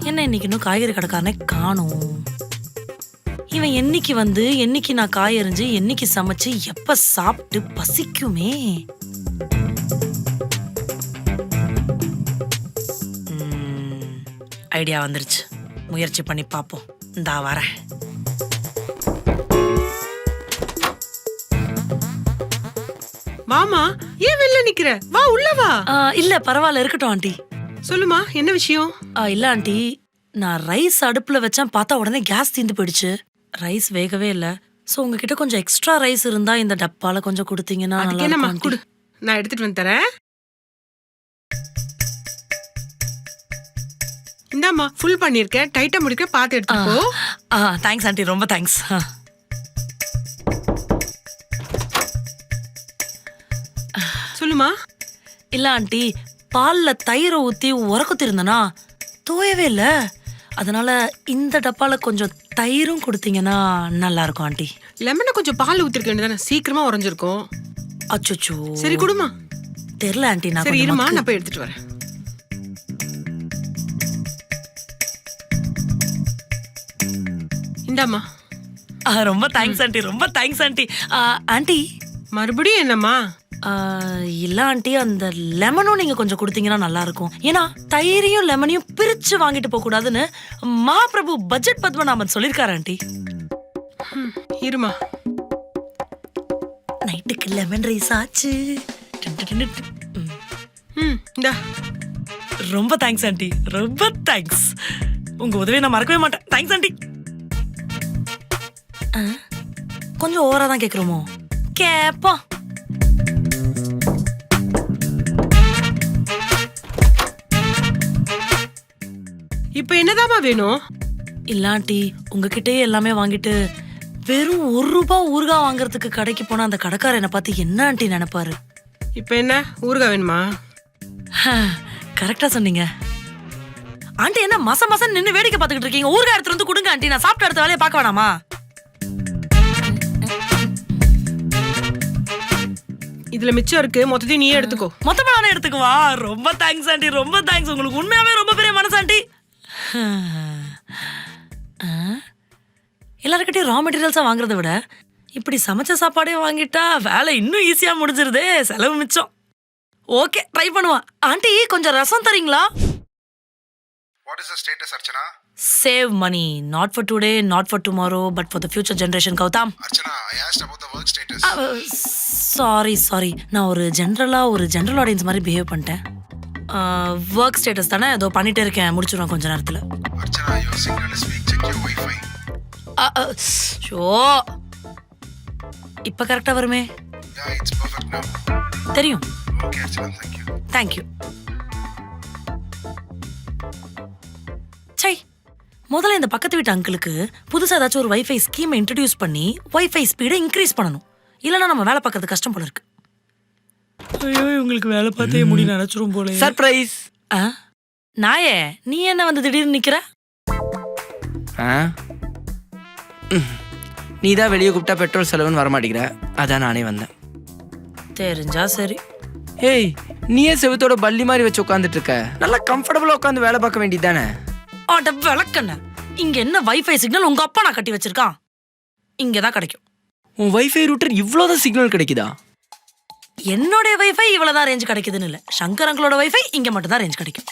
என்ன இன்னைக்கு இன்னும் காய்கறி கடைக்காரனே காணோம். இவன் என்னைக்கு வந்து என்னைக்கு நான் காய் அரிஞ்சு என்னைக்கு சமைச்சு எப்ப சாப்பிட்டு பசிக்குமே. ஐடியா வந்துருச்சு, முயற்சி பண்ணி பார்ப்போம். இந்தா வரேன். வாமா, ஏன் வெளில நிக்கிற? வா உள்ள வா. இல்ல பரவாயில்ல, இருக்கட்டும் ஆண்டி. சொல்லுமா, என்ன விஷயம்? இல்ல ஆண்டி, நான் ரைஸ் அடுப்புல வச்சேன், பார்த்தா உடனே கேஸ் தீந்து போயிடுச்சு. ரைஸ் வேகவே இல்ல. சோ உங்ககிட்ட கொஞ்சம் எக்ஸ்ட்ரா ரைஸ் இருந்தா இந்த டப்பால கொஞ்சம் கொடுத்தீங்கன்னா நல்லா என்னமா இருக்கும் குடு, நான் எடுத்துட்டு வந்து தரேன். இந்தாம்மா, ஃபுல் பண்ணிருக்கேன், டைட்டா முடிக்க பார்த்து எடுத்துக்கோ. தேங்க்ஸ் ஆண்டி, ரொம்ப தேங்க்ஸ். சொல்லுமா. இல்ல ஆண்டி, பால்ல தயிரை ஊத்தி உரக்குத்திருந்தனா தோயவே இல்ல. அதனால இந்த டப்பால கொஞ்சம் தயிரும் கொடுத்தீங்கன்னா நல்லா இருக்கும் ஆண்டி. லெமனை கொஞ்சம் பால் ஊத்திருக்க வேண்டியதானே, சீக்கிரமா உறைஞ்சிருக்கும். அச்சோ. சரி குடுமா. தெரியல ஆண்டி, நான் சரி கொஞ்சம் இருமா, மக்கு. நான் போய் எடுத்துட்டு வரேன். இந்தாம்மா. ரொம்ப தேங்க்ஸ் ஆண்டி, ரொம்ப தேங்க்ஸ் ஆண்டி. ஆண்டி, மறுபடியும் என்னம்மா? இல்ல ஆண்டி, அந்த லெமனும் நீங்க கொஞ்சம் கொடுத்தீங்கன்னா நல்லா இருக்கும். ஏன்னா தயிரையும் லெமனையும் பிரிச்சு வாங்கிட்டு போக கூடாதுன்னு மகாபிரபு பட்ஜெட் பத்மநாபன் சொல்லிருக்காரு ஆண்டி. இருமா. நைட்டுக்கு லெமன் ரைஸ் ஆச்சு. இந்தா. ரொம்ப தேங்க்ஸ் ஆண்டி, ரொம்ப தேங்க்ஸ். உங்க உதவியை நான் மறக்கவே மாட்டேன். Thanks aunty. கொஞ்சம் ஓவரா தான் கேக்குறோமோ? கேப்பா. இப்ப என்னதாம்மா வேணும்? இல்ல ஆண்டி, உங்ககிட்டயே எல்லாமே வாங்கிட்டு வெறும் ₹1 ஊறுகாய் வாங்குறதுக்கு கடைக்கு போனா அந்த கடைக்காரர் என்ன பார்த்து என்ன ஆண்டி நினைப்பாரு? இப்ப என்ன ஊறுகாய் வேணுமா? கரெக்டா சொன்னீங்க ஆண்டி. என்ன மச மசன் நின்னு வேடிக்கை பார்த்துக்கிட்டு இருக்கீங்க? ஊறுகாய் எடுத்து வந்து கொடுங்க ஆண்டி, நான் சாப்பிட்ட அடுத்த வேலையை பார்க்க வேணாமா? இதுல மிச்சம் இருக்கு, மொத்தத்தையும் நீயே எடுத்துக்கோ. மொத்தமா நானே எடுத்துக்குவா? ரொம்ப தேங்க்ஸ் ஆண்டி, ரொம்ப தேங்க்ஸ். உங்களுக்கு உண்மையாவே ரொம்ப பெரிய மனசு ஆண்டி. எல்லாருக்கிட்டையும் ரா மெட்டீரியல்ஸா வாங்குறத விட இப்படி சமைச்ச சாப்பாடே வாங்கிட்டா வேலை இன்னும் ஈஸியா முடிஞ்சிருதே, செலவு மிச்சம். ஓகே, ட்ரை பண்ணுவான். ஆண்டி கொஞ்சம் ரசம் தரீங்களா? What is the status, Archana? Save money, not for today, not for tomorrow, but for the future generation. Gautam. Archana, I asked about the work status. Sorry. நான் ஒரு ஜெனரல் ஆடியன்ஸ் மாதிரி behave பண்ணிட்டேன். Work status தானே, ஏதோ பண்ணிட்டே இருக்கேன், முடிச்சிடுவேன் கொஞ்ச நேரத்தில். Archana, your signal is weak. Check your Wi-Fi. Show, இப்போ கரெக்டாக வருமே. Yeah, it's perfect now. தெரியும். Okay, Archana, thank you. Thank you. சை, முதல்ல இந்த பக்கத்து வீட்டு அங்கிளுக்கு புதுசாக ஏதாச்சும் ஒரு வைஃபை ஸ்கீமை இன்ட்ரடியூஸ் பண்ணி வைஃபை ஸ்பீடை இன்க்ரீஸ் பண்ணணும். இல்லைன்னா நம்ம வேலை பார்க்கறது கஷ்டம் போல இருக்கு. ஐயோ, உங்களுக்கு வேலை பார்த்தே முடி நினைச்சிரும் போல. சர்ப்ரைஸ். நாயே, நீ என்ன வந்து திடீர்னு நிக்கிற? நீ தான் வெளியே கூப்பிட்டா பெட்ரோல் செலவுன்னு வரமாட்டேங்கிற, அதான் நானே வந்தேன். தெரிஞ்சா சரி. ஏய், நீயே செவத்தோட பள்ளி மாதிரி வச்சு உட்காந்துட்டு இருக்க, நல்லா கம்ஃபர்டபுளா உட்காந்து வேலை பார்க்க வேண்டியதானே? ஆட விளக்கண்ண, இங்க என்ன வைஃபை சிக்னல் உங்க அப்பா நான் கட்டி வச்சிருக்கான்? இங்கதான் கிடைக்கும். உன் வைஃபை ரூட்டர் இவ்வளோதான் சிக்னல் கிடைக்குதா? என்னோட வைஃபை இவ்வளவுதான் ரேஞ்ச் கிடைக்குதுன்னு இல்ல, சங்கர் அங்கிளோட வைஃபை இங்க மட்டும் தான் ரேஞ்ச் கிடைக்கும்.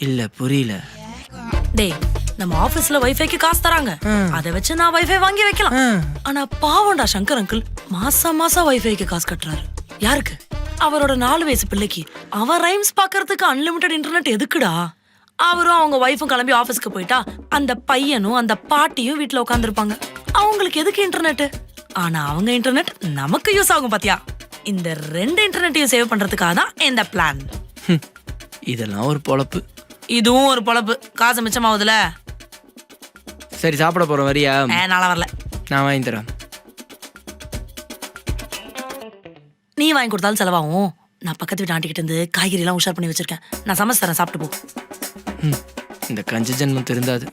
இல்ல புரியல. டேய், நம்ம ஆபீஸ்ல வைஃபைக்கு காசு தராங்க, அதை வச்சு நான் வைஃபை வாங்கி வைக்கலாம். ஆனா பாவம்டா சங்கர் அங்கிள், மாசம் வைஃபைக்கு காசு கட்டுறாரு. யாருக்கு? அவரோட 4 வயசு பிள்ளைக்கு. அவன் ரைம்ஸ் பாக்குறதுக்கு அன்லிமிட்டட் இன்டர்நெட் எதுக்குடா? அவரும் அவங்க வைஃபும் கிளம்பி ஆபீஸ்க்கு போயிட்டா அந்த பையனும் அந்த பாட்டியும் வீட்டுல உட்காந்துருப்பாங்க. அவங்களுக்கு எதுக்கு இன்டர்நெட்? ஆனா அவங்க இன்டர்நெட் நமக்கு யூஸ் ஆகும் பாத்தியா? இந்த 2 இன்டர்நெட்டையும் சேவ் பண்றதுக்காக தான் இந்த பிளான். இதெல்லாம் ஒரு பொழப்பு. இதுவும் ஒரு பொழப்பு, காசு மிச்சமாவதுல. சரி, சாப்பிட போறோம், வரியா? நாளா வரல, நான் வாங்கி தரேன். நீ வாங்கி கொடுத்தாலும் செலவாகும். நான் பக்கத்து வீட்டு ஆண்டிக்கிட்ட இருந்து காய்கறி எல்லாம் உஷார் பண்ணி வச்சிருக்கேன், நான் சமைச்சு தரேன், சாப்பிட்டு போ. இந்த கஞ்ச ஜென்மம் திருந்தாது.